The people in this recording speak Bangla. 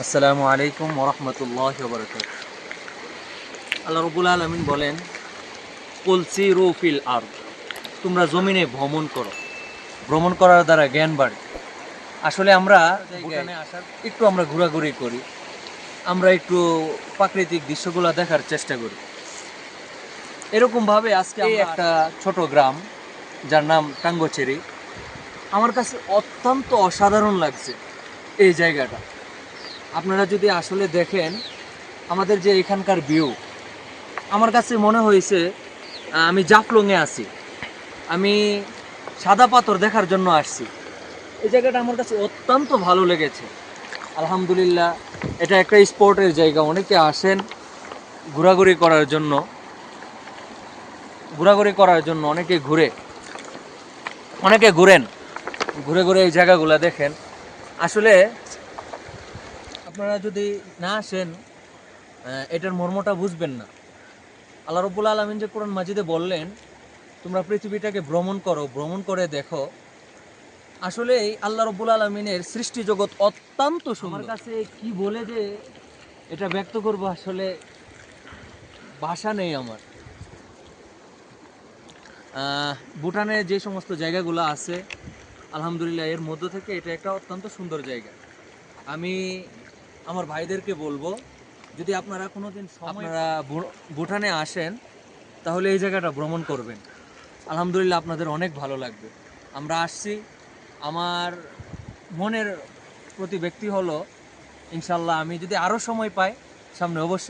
আসসালামু আলাইকুম ওরহমতুল্লাহি ওয়া বারাকাতুহু। আল্লাহ রাব্বুল আলামিন বলেন, কুল সিরু ফিল আরদ, তোমরা জমিনে ভ্রমণ করো, ভ্রমণ করার দ্বারা জ্ঞান বাড়ে। আসলে আমরা ভুটানে আসার একটু আমরা ঘোরাঘুরি করি, আমরা একটু প্রাকৃতিক দৃশ্যগুলো দেখার চেষ্টা করি। এরকমভাবে আজকে আমরা একটা ছোট গ্রাম যার নাম টাঙ্গচেরি, আমার কাছে অত্যন্ত অসাধারণ লাগছে এই জায়গাটা। আপনারা যদি আসলে দেখেন আমাদের যে এখানকার ভিউ, আমার কাছে মনে হয়েছে আমি জাফলংয়ে আছি, আমি সাদা পাথর দেখার জন্য আসছি। এই জায়গাটা আমার কাছে অত্যন্ত ভালো লেগেছে। আলহামদুলিল্লাহ, এটা একটা স্পোর্টের জায়গা, অনেকে আসেন ঘোরাঘুরি করার জন্য, অনেকে ঘুরেন, ঘুরে ঘুরে এই জায়গাগুলো দেখেন। আসলে আপনারা যদি না আসেন এটার মর্মটা বুঝবেন না। আল্লাহ রাব্বুল আলামিন যে কোরআন মাজিদে বললেন, তোমরা পৃথিবীটাকে ভ্রমণ করো, ভ্রমণ করে দেখো। আসলে এই আল্লাহ রাব্বুল আলামিনের সৃষ্টি জগৎ অত্যন্ত সুন্দর। আমার কাছে কি বলে যে এটা ব্যক্ত করব, আসলে ভাষা নেই আমার। ভুটানে যে সমস্ত জায়গাগুলো আছে, আলহামদুলিল্লাহ এর মধ্য থেকে এটা একটা অত্যন্ত সুন্দর জায়গা। আমি আমার ভাইদেরকে বলবো, যদি আপনারা কোনোদিন আপনারা ভুটানে আসেন তাহলে এই জায়গাটা ভ্রমণ করবেন। আলহামদুলিল্লাহ আপনাদের অনেক ভালো লাগবে। আমরা আসছি, আমার মনের প্রতি ব্যক্তি হলো ইনশাল্লাহ আমি যদি আরও সময় পাই সামনে অবশ্যই